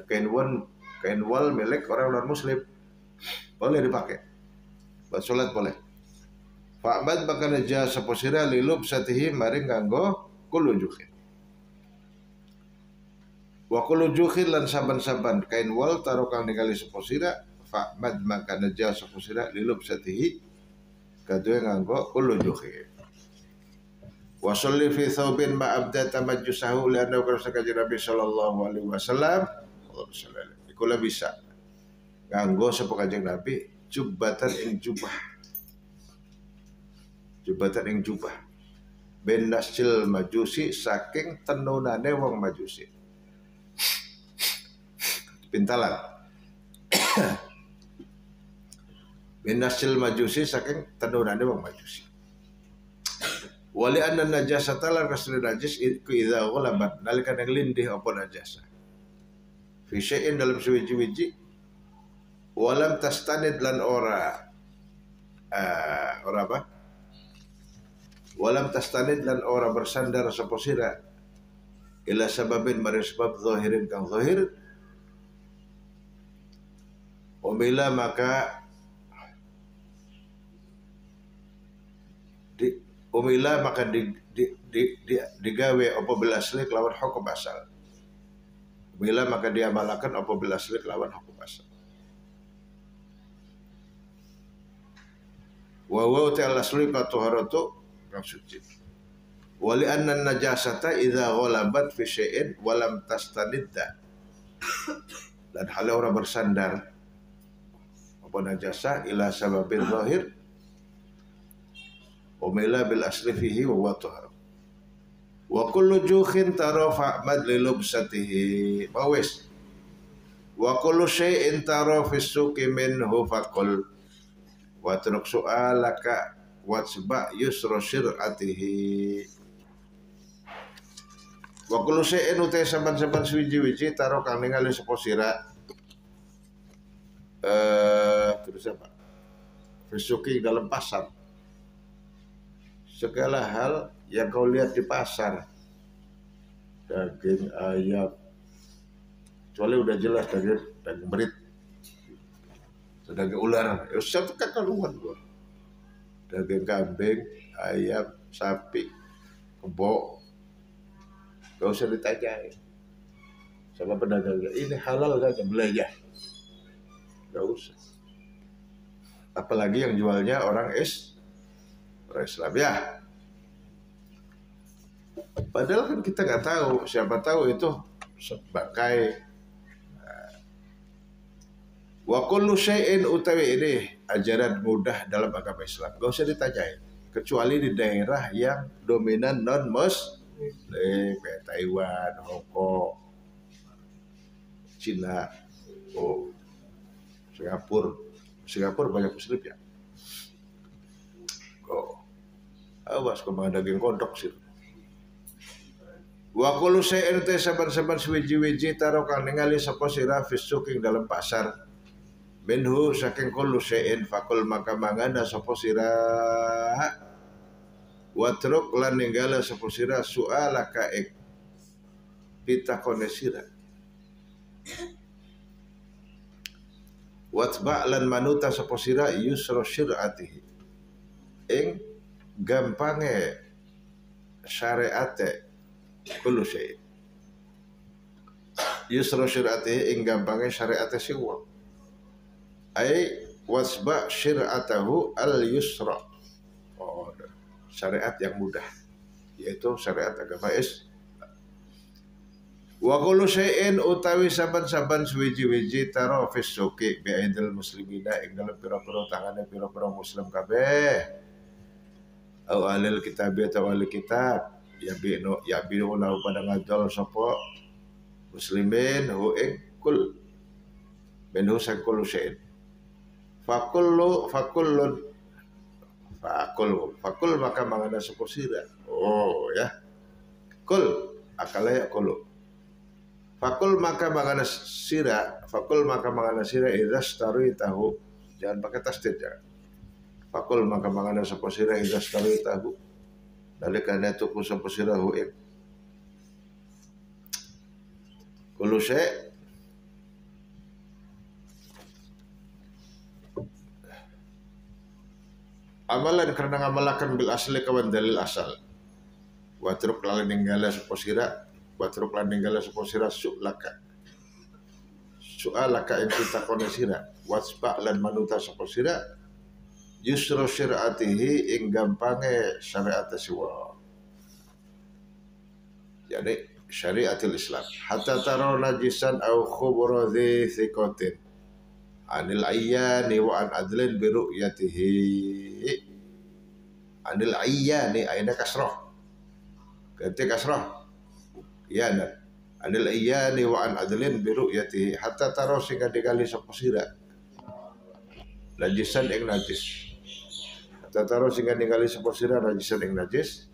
Kain wal milik orang non muslim boleh dipakai buat sholat boleh. Fa'bad maka najas sapa sira lilub satihi maring nganggo kullu jukhin. Wa kullu jukhin lan saban-saban kain wal taro kang ningali sapa sira fa'bad maka najas sapa sira lilub satihi kadue nganggo kullu jukhin. Wa sholli fi thawbin ma abda tamajjusahu li anna kana Nabi sallallahu alaihi wasallam kula bisa nganggo sapa Kanjeng Nabi jubatan ing jubah ben nasjil majusi saking tenunane wong majusi pintalan ben nasjil majusi saking tenunane wong majusi wali anna najasata lan kasri najis iku idza ghalabat nalika nang lindih apa najasa fi syai'in dalam suwiji-wiji walam tastanid lan ora apa walam tastanid lan ora bersandar sapa sira ila sababin mari sebab zahirin kang zahir umila maka digawe apa bil asli kelawan hukum asal. Bila maka diamalkan apa bil asli kelawan hukum asal. Wa ta'ala asli ka taharatu kang suci. Wa li anna najasata idza ghalabat fi syai'in wa lam tastanidda. Dan hal orang bersandar apa najasa ila sababin zahir umila bil asli fihi wa tahar. Wa kullu jukhin tarafa mad lilubsatihi mawis. Wa kullu syai'in tarafa suqi minhu faqul wa truk su'alaka wa sba yusra syir'atihi. Wa kullu syai'in utai saban-saban suwiji-wiji taro kang ningali sapa sira terus apa? Fisuki dalam pasar. Segala hal yang kau lihat di pasar, daging ayam, kecuali udah jelas daging berit, daging ular, ya satu kekaluan gua. Daging kambing, ayam, sapi, kebo, gak usah ditanyain sama pedagangnya. Ini halal kan belanja, gak usah. Apalagi yang jualnya orang Islam ya. Padahal kan kita nggak tahu, siapa tahu itu sebagai wa kullu syai'in utawi ini ajaran mudah dalam agama Islam. Gak usah ditanyain. Kecuali di daerah yang dominan non muslim, kayak Taiwan, Hong Kong, Cina, Singapura banyak muslim ya. Awas kemana daging kodok sih. Wa kullu syai'in ta saban-saban suwiji-wiji taro kang ningali sapa sira fisuking dalam pasar. Minhu saking kullu syai'in fakul maka manganda sapa sira. Wa truk lan ninggala sapa sira su'alaka ik pitakone sira. Watba lan manuta sapa sira yusra syir'atihi. Ing gampange syariate kullu syai. Yusra syir'atihi ing gampange syariate siwa. Ai wasba syir'atahu al yusra. Syariat yang mudah, yaitu syariat agama Islam. Wa kullu syai'in utawi saban-saban suwiji-wiji taro fis suqi bi aidil muslimina ing dalem pira-pira tangane pira-pira muslim kabeh. Au alil kitab atau ahli kitab ya bino lahu pada ngadol sapa muslimin hu ing kul minhu sakul syai'in. Fakul maka mangana sapa sira. Oh ya. Kul akala yakulu. Fakul maka mangana sira idzas tahu. Jangan pakai tasdid ya. Fakul maka mangana sapa sira idzas tahu. Nalikane tuku sapa sira hu ing kullu syai' amalan karena ngamalakan bil asli kawan dalil asal. Watruk lan ninggala sapa sira su'laka. Su'alaka ing takone sira wasba lan manuta sapa sira yusra syariatihi ing gampange syariat siwa. Jadi syariatul Islam. Hatta taro najisan au khubra dhi thiqatin anil ayyani wa an adlin bi ru'yatihi. Anil ayyani aina kasrah. Ganti kasrah. Ya nah. Anil ayyani wa an adlin bi ru'yatihi hatta taro sing dikali sapa sira. Najisan ing najis. Hatta taro sing dikali sapa sira najisan ing najis.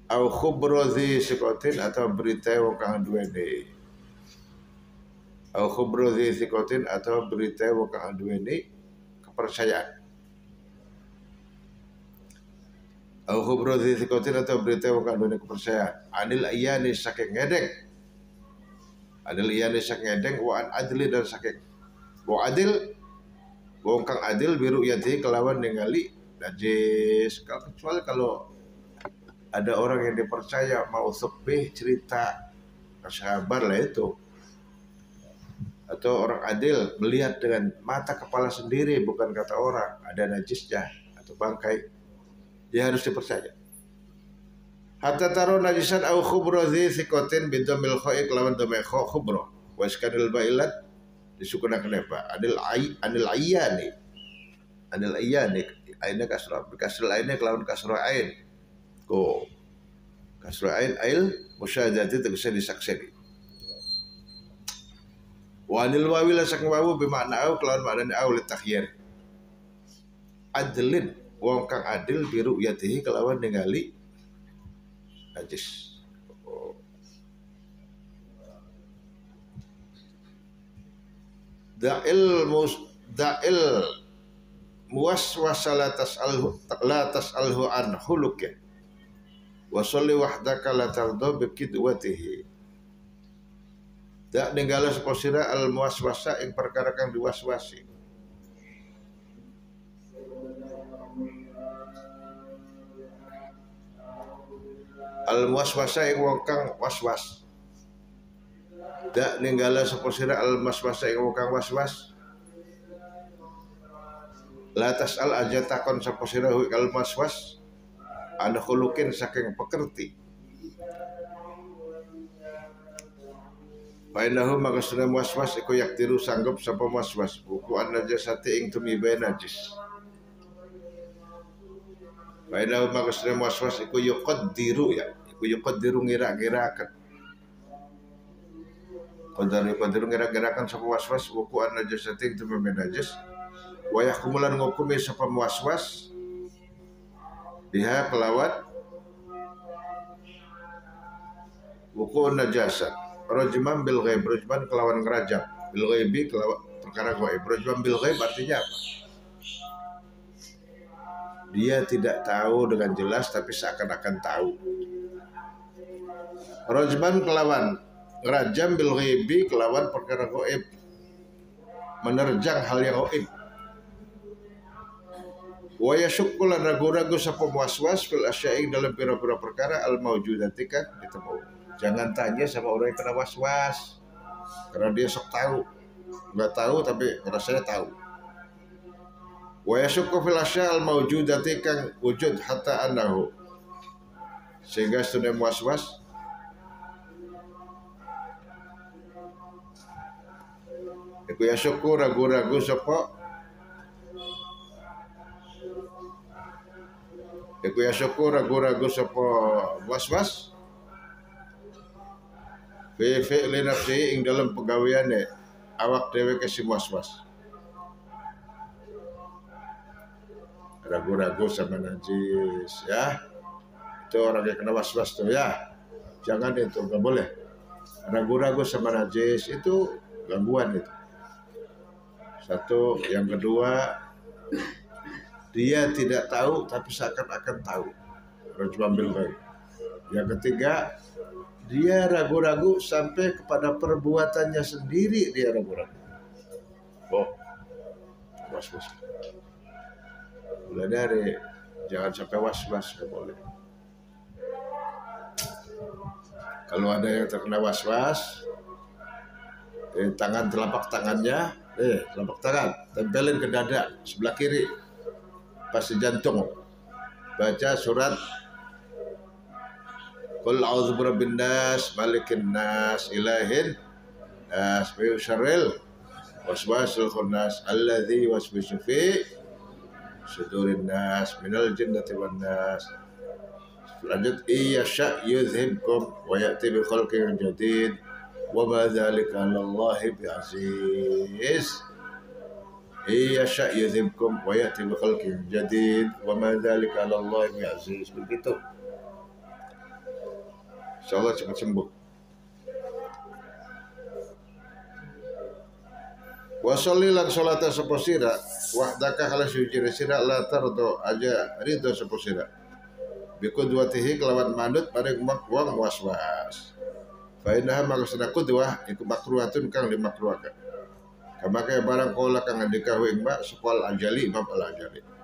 Au khubra dhi thiqatin atau berita wong kang duweni. Au khubra dhi thiqatin atau berita wong kang duweni kepercayaan. Au khubra dhi thiqatin atau berita wong kang duweni kepercayaan. Anil iyani saking ngedeng. Anil iyani saking ngedeng wa an adli dan saking wa adil wong kang adil biru yati kelawan ningali najis. Kecuali kalau ada orang yang dipercaya mau sebih cerita sahabat lah itu, atau orang adil melihat dengan mata kepala sendiri bukan kata orang ada najisnya atau bangkai, dia harus dipercaya. Hatta taro najisan au khubra dhi thiqatin bidamil kha'i lawan damai kha khubra wa iskanil bailat disukunakan apa anil ayyani aina kasrah bikasril aina lawan kasrah ain. Ko kasrah ain ail musyahadati tegese disakseni. Wa anil wawi la sak wawu bermakna au kelawan maknane au li takhyir. Adlin wong kang adil biru yatihi kelawan ningali najis. Da'il muwaswasa la tas'alhu an khuluqih. Wa sholli wahdaka la tardo bikidwatihi. Dak ninggala sapa sira al muwaswasa ing perkara kang diwaswasi. Al muwaswasa ing wong kang waswas. Dak ninggala sapa sira al muwaswasa ing wong kang waswas. La tas'al aja takon sapa sira al muwaswas. Anda khulukin saking pekerti. Bainahu maka sudah waswas iku yaktiru sanggup sapa waswas buku an najasati ing tumibai najis. Bainahu maka sudah waswas iku yuqaddiru ya, iku yuqaddiru ngira-ngirakan. Qaddaru ngira-ngirakan sapa waswas buku an najasati ing tumibai najis. Wa yahkumulan ngukumi sapa waswas biha kelawan wuku najasat rajman bil ghaib, rajman kelawan ngerajam bil ghaibi kelawan perkara ghaib. Rajman bil ghaib artinya apa? Dia tidak tahu dengan jelas tapi seakan-akan tahu. Rajman kelawan ngerajam bil ghaibi kelawan perkara ghaib, menerjang hal yang ghaib. Wa yashukku lan ragu-ragu sapa waswas fil asya'i dalam pira-pira perkara al maujudati kan ditemu. Jangan tanya sama orang yang kena waswas karena dia sok tahu. Enggak tahu tapi rasanya tahu. Wa yashukku fil asya'i al maujudati kan wujud hatta annahu sehingga sudah waswas Iku ya syukur ragu-ragu sapa. Iku ya syukur ragu-ragu sapa was-was. Fi fi'li nafsi ing dalam pegaweane awak dhewe ke si was-was. Ragu-ragu sama najis ya. Itu orang yang kena was-was tuh ya. Jangan itu, nggak boleh. Ragu-ragu sama najis itu gangguan itu. Satu, yang kedua dia tidak tahu tapi seakan-akan tahu. Harus ambil baik. Yang ketiga, dia ragu-ragu sampai kepada perbuatannya sendiri dia ragu-ragu. Oh, was-was. Mulai dari jangan sampai was-was, nggak boleh. Kalau ada yang terkena was-was, tangan telapak tangannya, telapak tangan tempelin ke dada sebelah kiri, pas jantung. Baca surat Qul a'udzu birabbin nas, malikin nas, ilahin nas, min syarril waswasil khannas alladzi yuwaswisu fi sudurin nas minal jinnati wan nas. Lanjut, iyasya yuzhibkum wa ya'ti bi khalqin jadid wa ma dzalika 'alallahi bi'aziz. Iyasya yuzhibkum wa ya'ti bi khalqin jadid wa ma dzalika 'alallahi bi'aziz. Begitu. Insyaallah cepat sembuh. Wa sholli lan salata sapa sira wahdaka kala suci sira la tardo aja ridho sapa sira. Biqudwatihi kelawan manut paring wong waswas. Fa innaha maksudna qudwah iku makruhatun kang dimakruhkan. Kama kaya barang kala kang ngendika ing mak supal ajali Imam Al-Ajali.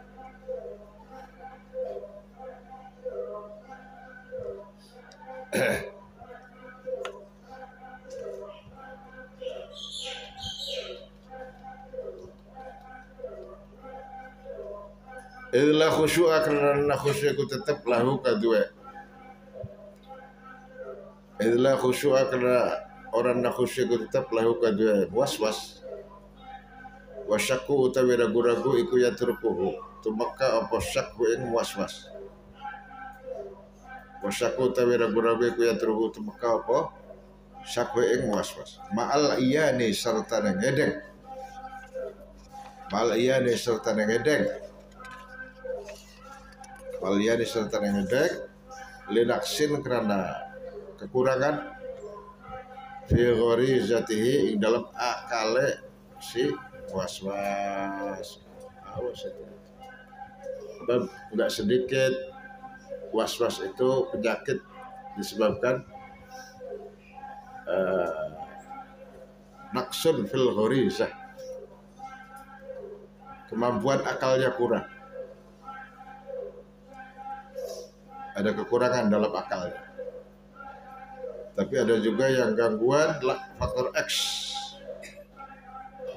Idlah khusyu'a karena khusyuk itu tetap lahu kadua. Idlah khusyu'a karena orang nak khusyuk itu tetap lahu kadua. Was-was. Wasyaku utawi ragu-ragu iku yatrukuhu. Tumaka apa syakku ing was-was. Wasyaku utawi ragu-ragu iku yatrukuhu. Tumaka apa syakku ing was-was. Ma'al iyani serta nengedeng. Ma'al iyani serta nengedeng. Walian serta ngedek linaksin karena kekurangan fi gharizatihi dalam akale si waswas. Awas itu. Sebab tidak sedikit waswas itu penyakit disebabkan naksun fil gharizah. Kemampuan akalnya kurang. Ada kekurangan dalam akalnya. Tapi ada juga yang gangguan faktor X,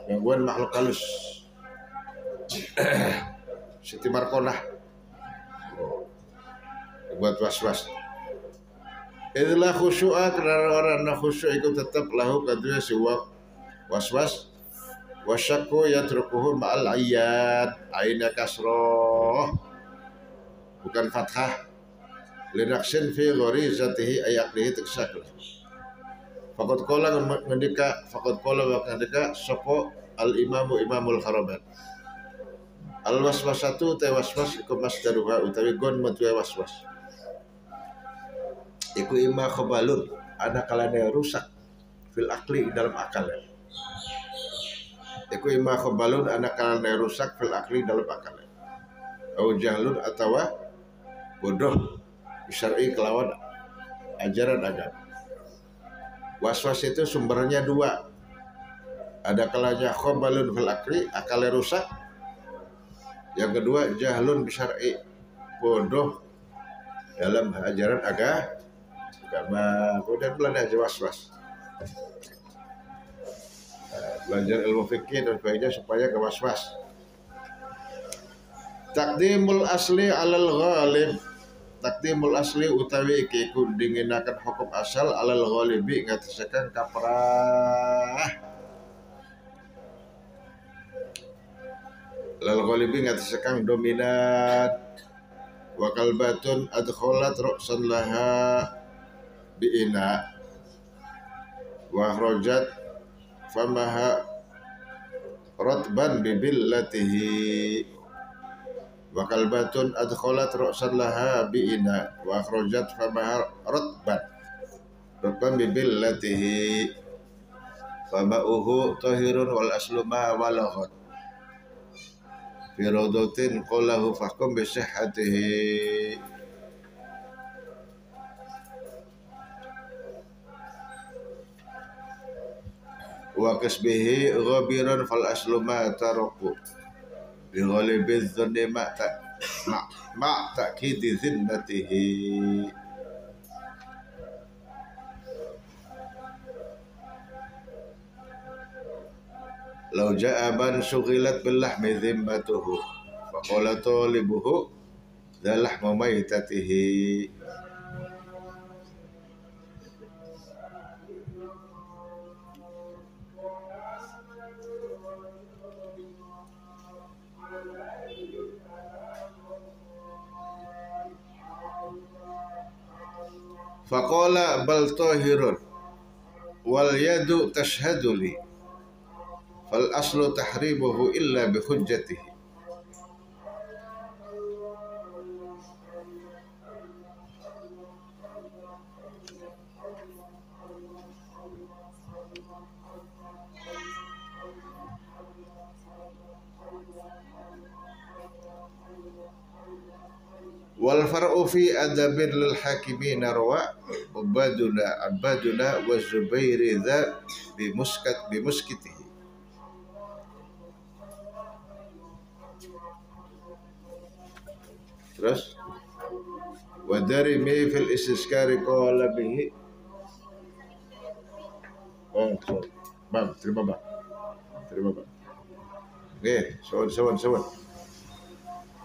gangguan makhluk halus. Siti Markonah buat was-was. Itulah khusyu'a karena orang khusyuk itu tetap lahu kadua siwa was-was. Wasyaku yatrukuhu ma'al ayat, ainnya kasroh bukan fathah. Linaksin fi gharizatihi ayaklihi tersaklah. Faqad qala ngendika sapa al-imamu Imamul Haraman. Al-waswasatu ta waswas iku masdaruha utawi gon matu waswas. Iku ima khabalun ana kalane rusak fil akli dalam akalnya. Iku ima khabalun ana kalane rusak fil akli dalam akalnya. Au jahlun atawa bodoh syar'i kelawan ajaran agama. Was-was itu sumbernya dua. Ada kalanya khabalun fil akli, akalnya rusak. Yang kedua jahlun syar'i, bodoh dalam ajaran agama. Kemudian belajar aja was-was. Belajar ilmu fikih dan sebagainya supaya ke was-was. Taqdimul asli alal ghalib. Takdimul asli utawi iki kudinginaken hukum asal alal ghalibi ngatasaken kaprah lal ghalibi ngatas kang dominan wa kalbatun adkhalat ra'san laha bi'ina wa akhrajat famaha ratban bibillatihi wa kalbatun adkhalat ra'san laha bi'ina wa akhrajat famaha ratban bibillatihi fama'uhu tahirun wal aslu ma walaghat fi rawdatin qalahu fahkum bi sihhatihi wa kasbihi ghabiran fal aslu ma taraku bi ghalibi dhanni ma ta'kidi zinnatihi law ja'a man sughilat bil lahmi dhimmatuhu fa qala talibuhu dha lahmu maitatihi faqala bal tahirun wal yadu tashhadu li fal aslu tahrimuhu illa bi hujjatihi wal far'u fi adabin lil hakimin rawa abaduna wa zubairi dha bi muskitihi terus wa darimi fil istisqari qala bihi bang terima bang oke sawan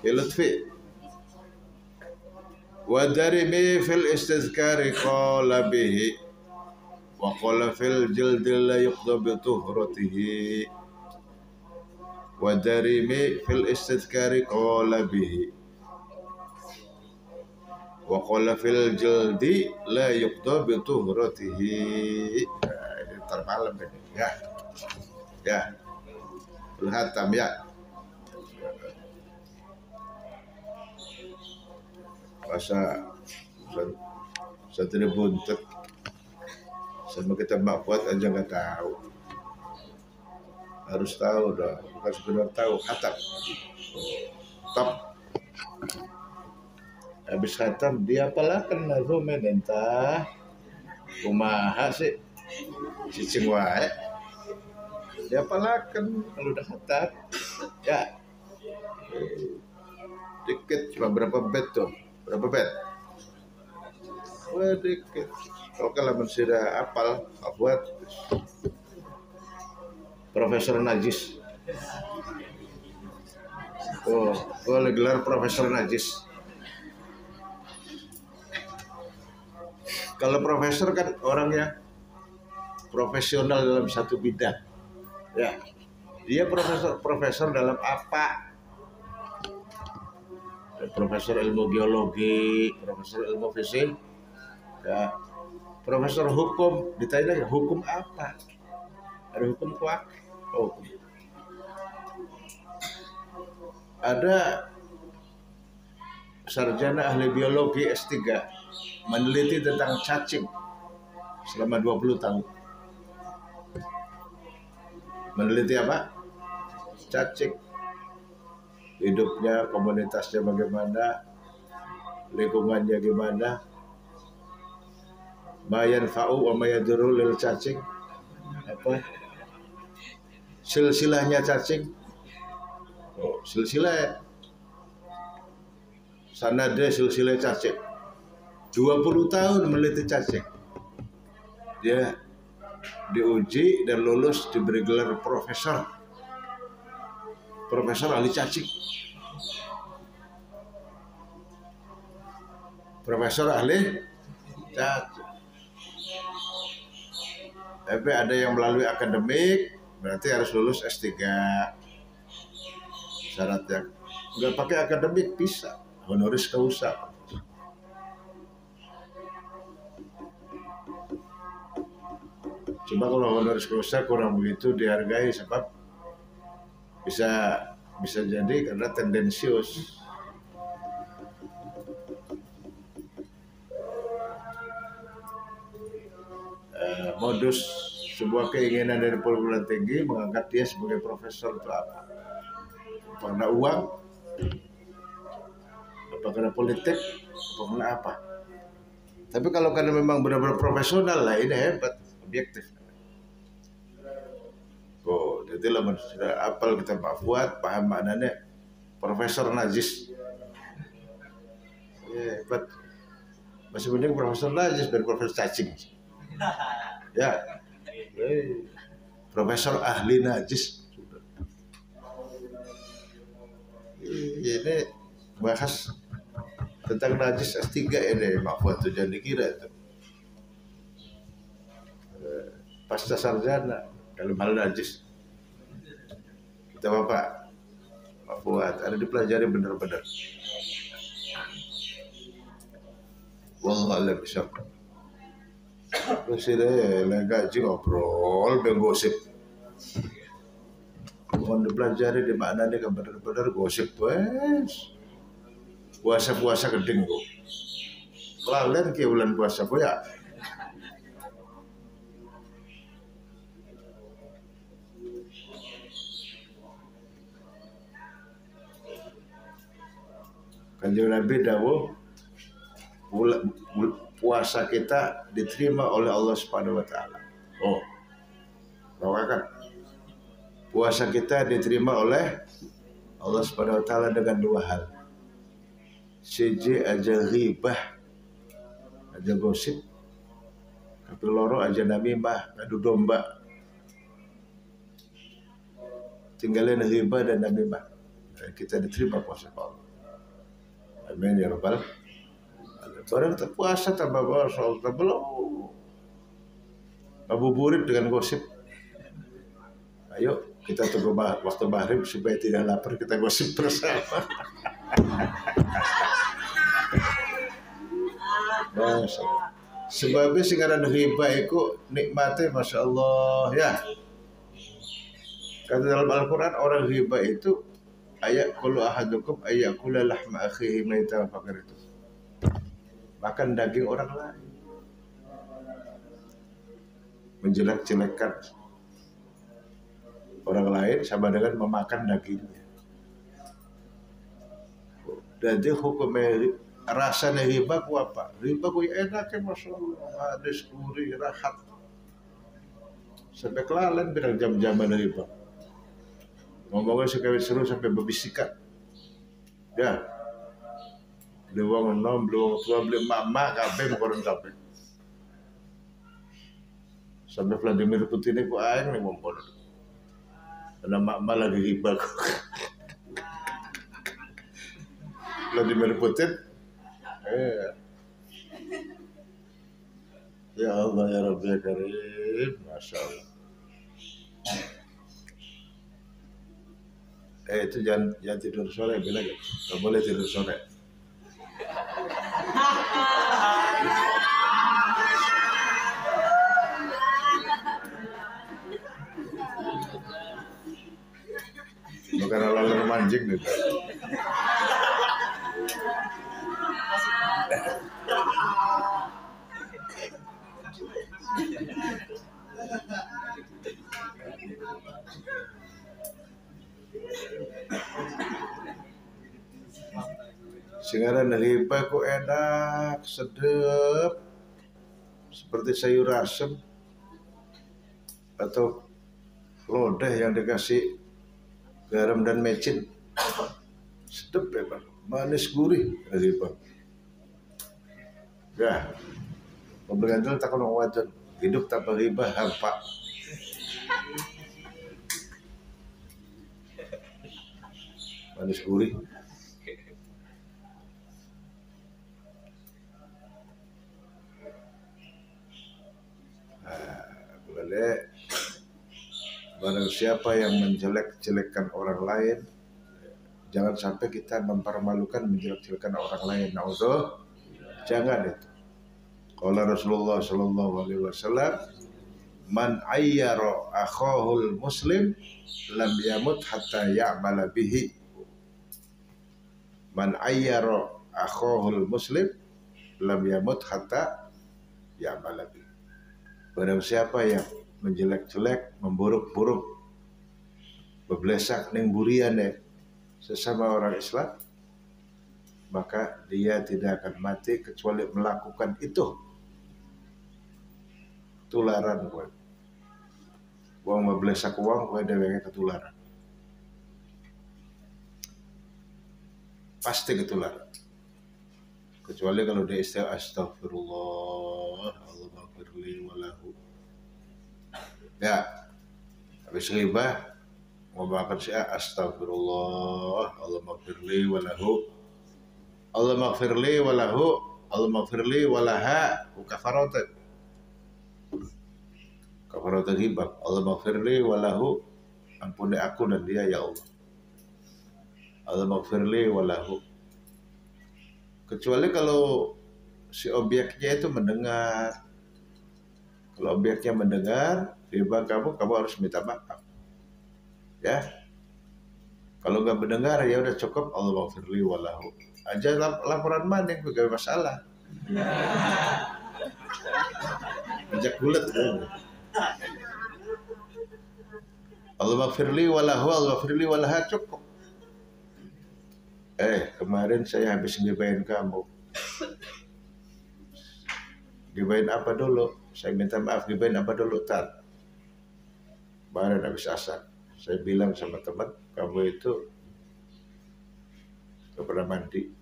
ya Lutfi wa darimi fil istizkari qala bihi wa qala fil jildi la yuqda bi tuhratihi wa darimi fil istizkari qala bihi wa qala fil jildi la yuqda bi tuhratihi termalam ini ya Hatam ya masa satria buntut sama kita mak buat aja nggak tahu, harus tahu dong, bukan sekedar tahu. Khatam top habis khatam dia apalah kena zumen entah kumaha sih cicing wae dia apalah kan kalau udah khatam ya dikit cuma berapa bet tuh. Berapa bet? Wah dikit. Kalau kalian sudah apal, buat Profesor Najis. Oh, boleh gelar Profesor Najis. Kalau profesor kan orangnya profesional dalam satu bidang. Ya, dia profesor dalam apa? Profesor ilmu geologi, profesor ilmu fisik, ya, profesor hukum. Ditanya hukum apa? Ada hukum kuak. Oh, ada sarjana ahli biologi S3 meneliti tentang cacing selama 20 tahun. Meneliti apa? Cacing. Hidupnya, komunitasnya bagaimana, lingkungannya gimana, mayan fa'u wa mayaduru lil cacing, apa silsilahnya cacing, silsilah sanada silsilah cacing, 20 tahun meneliti cacing, dia diuji dan lulus, diberi gelar profesor ahli cacing. Profesor ahli cacing. Tapi ada yang melalui akademik, berarti harus lulus S3. syarat yang nggak pakai akademik bisa, honoris causa. Cuma kalau honoris causa kurang begitu dihargai sebab bisa bisa jadi karena tendensius. Modus sebuah keinginan dari perguruan tinggi mengangkat dia sebagai profesor itu apa? Karena uang, apa karena politik, apa karena apa? Tapi kalau karena memang benar-benar profesional lah, ini hebat, objektif. Oh, jadi lah sudah apal kita Pak Fuad, paham maknanya Profesor Najis. Ya, hebat. Masih mending Profesor Najis dan Profesor Cacing. Ya, Profesor ahli najis. Ini bahas tentang najis S3 ini Mak Fuad tuh jangan dikira itu. Pasca sarjana dalam hal najis. Kita Bapak Pak Fuad ada dipelajari benar-benar. Wallah alam bisawab. Terus ini gaji ngobrol bergosip. Mohon dipelajari di mana nih benar-benar gosip wes. Puasa-puasa gedeng kok. Lalen ke bulan puasa kok ya. Kanjeng Nabi dawuh puasa kita diterima oleh Allah Subhanahu wa taala. Oh. Kan puasa kita diterima oleh Allah Subhanahu wa taala dengan dua hal. Siji aja ghibah, aja gosip. Kapil loro aja namimah, adu domba. Tinggalin ghibah dan namimah. Kita diterima puasa Allah. Amin ya rabbal. Orang terpuasa tambah soal belum ngabuburit dengan gosip. Ayo kita tunggu waktu maghrib supaya tidak lapar, kita gosip bersama. Sebabnya singaran ghibah itu nikmatnya Masya Allah ya. Kata dalam Al-Quran orang ghibah itu ayat qulu ahadukum ayakula lahma akhihi maita fakir itu. Makan daging orang lain, menjelek-jelekkan orang lain sama dengan memakan dagingnya. Jadi hukumnya rasanya riba ku apa? Riba ku enaknya Masya Allah, hadis gurih, rahat. Sampai kelalen bilang jam-jaman riba. Ngomongnya sekali seru sampai berbisikan. Ya. Beli uang enom, beli uang tua, beli mama, kabeh koron kabeh. Sampai Vladimir Putin ini ku aing nih ngompol. Karena mama lagi riba. Vladimir Putin. Ya Allah ya Rabbi ya Karim, Masya Allah. Itu jangan tidur sore, bilang gak boleh tidur sore. Bukan laler manjing nih. Singaran riba kok enak, sedap, seperti sayur asem atau lodeh yang dikasih garam dan mecin, sedap ya Bang, manis gurih riba. Ya, pembelian tak kalau wajan, hidup tanpa riba hampa. Manis gurih. Barang siapa yang menjelek-jelekkan orang lain, Jangan sampai kita mempermalukan, menjelek-jelekan orang lain. Naudzubillah. Jangan itu. Qala Rasulullah sallallahu alaihi wasallam, man ayyara akhahul muslim lam yamut hatta ya'mala bihi. Man ayyara akhahul muslim lam yamut hatta ya'mala bihi. Barang siapa yang menjelek-jelek, memburuk-buruk, beblesak ning buriane sesama orang Islam, maka dia tidak akan mati kecuali melakukan itu. Tularan kowe. Wong meblesak uang kowe dheweke ketularan. Pasti ketularan. Kecuali kalau dia istighfar, astagfirullah, Allahumma firli walahu. Ya, habis ghibah ngomongkan si astagfirullah, Allahumma firli walahu, Allahumma firli walahu, Allahumma firli walaha, kafarat. Kafarat ghibah, Allahumma firli walahu, ampuni aku dan dia ya Allah. Allahumma firli walahu. Kecuali kalau si objeknya itu mendengar. Kalau objeknya mendengar, riba kamu harus minta maaf. Ya. Kalau nggak mendengar ya udah cukup Allahumma firli walahu. Aja laporan mana yang gak masalah. Ajak bulat kan. Allahumma firli walahu, Allahumma firli walaha cukup. Kemarin saya habis ngibain kamu. Gibain apa dulu? Saya minta maaf, gibain apa dulu, Tar? Kemarin habis asar. Saya bilang sama teman, kamu itu gak pernah mandi.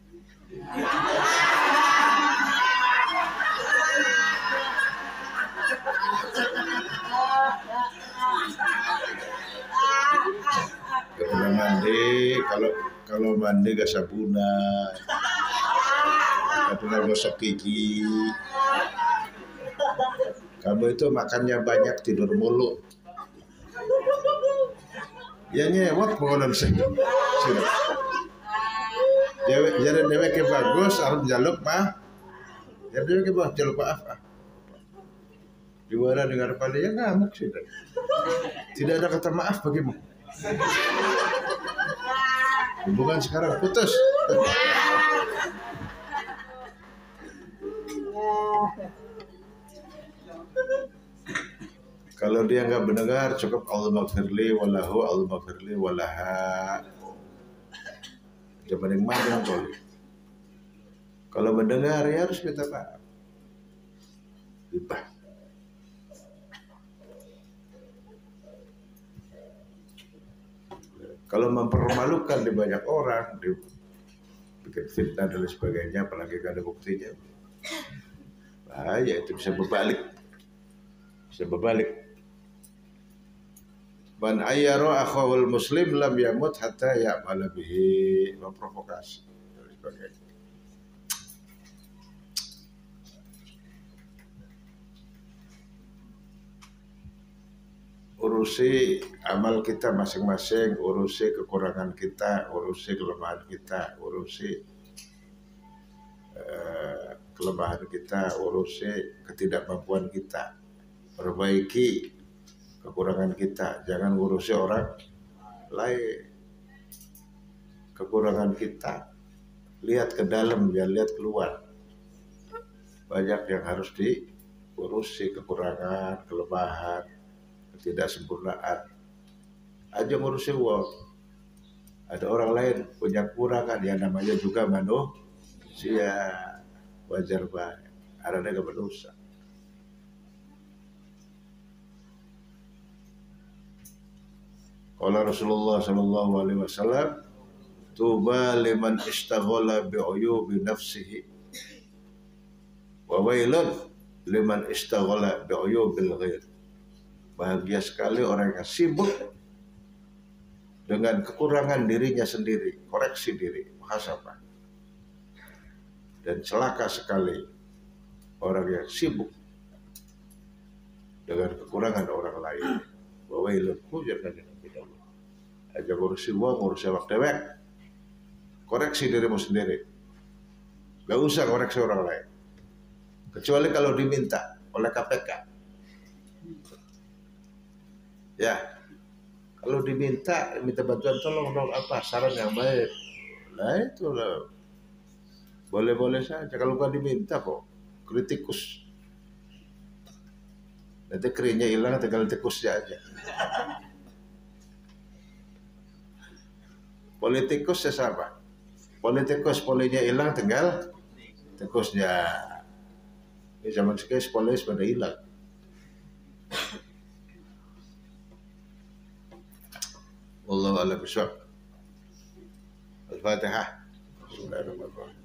Gak pernah mandi, kalau mandi gak sabunan, gak pernah gosok gigi. Kamu itu makannya banyak, tidur mulu. Ya nyewot pengonan sih. Jadi dewek bagus, harus jaluk mah. Jadi dewek bagus jaluk maaf. Diwara dengar pada ya ngamuk sih. Tidak ada kata maaf bagimu. Hubungan sekarang putus. Kalau dia nggak mendengar, cukup Allahumma firli walahu, Allahumma firli walaha. Jangan yang mana boleh. Kalau mendengar ya harus minta maaf. Hibah. Kalau mempermalukan di banyak orang, bikin fitnah dan sebagainya, apalagi kalau ada buktinya, bahaya, itu bisa berbalik. Man ayyara akhawul muslim lam yamut hatta ya'mala bihi. Memprovokasi dan sebagainya. Urusi amal kita masing-masing, urusi kekurangan kita, urusi kelemahan kita, urusi kelemahan kita, urusi ketidakmampuan kita. Perbaiki kekurangan kita, jangan ngurusi orang lain. Kekurangan kita, lihat ke dalam, jangan lihat keluar. Banyak yang harus diurusi, kekurangan, kelemahan, ketidaksempurnaan. Aja ngurusi uang. Ada orang lain punya kekurangan, yang namanya juga manusia. Wajar banget, karena gak berdosa. Qala Rasulullah sallallahu alaihi wasallam, tuba liman istaghala bi'uyubi nafsihi wa wailun liman istaghala bi'uyubil ghair. Bahagia sekali orang yang sibuk dengan kekurangan dirinya sendiri, koreksi diri, muhasabah. Dan celaka sekali orang yang sibuk dengan kekurangan orang lain. Wa wailun, jangan aja ngurusi uang, ngurusi waktu dewek. Koreksi dirimu sendiri. Gak usah koreksi orang lain. Kecuali kalau diminta oleh KPK. Ya, kalau minta bantuan tolong dong apa saran yang baik. Nah itulah. Boleh-boleh saja kalau nggak diminta kok. Kritikus. Nanti kerinya hilang tinggal tikusnya aja. Politikus sama. Politikus polinya hilang tinggal tikusnya. Di zaman sekarang polis pada hilang. Wallahu a'lam bishawab. Al-Fatihah. Bismillahirrahmanirrahim.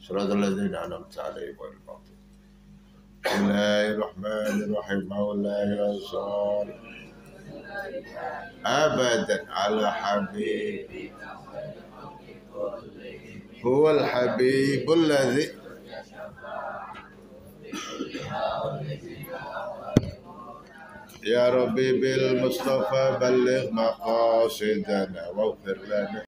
Shiratal ladzina an'amta 'alaihim ghairil maghdubi. Bismillahirrahmanirrahim. Maulana rasul. Abadan ala habib. Huwal habibul ladzi Ya Rabbi bil Mustafa balligh maqasidana waghfir lana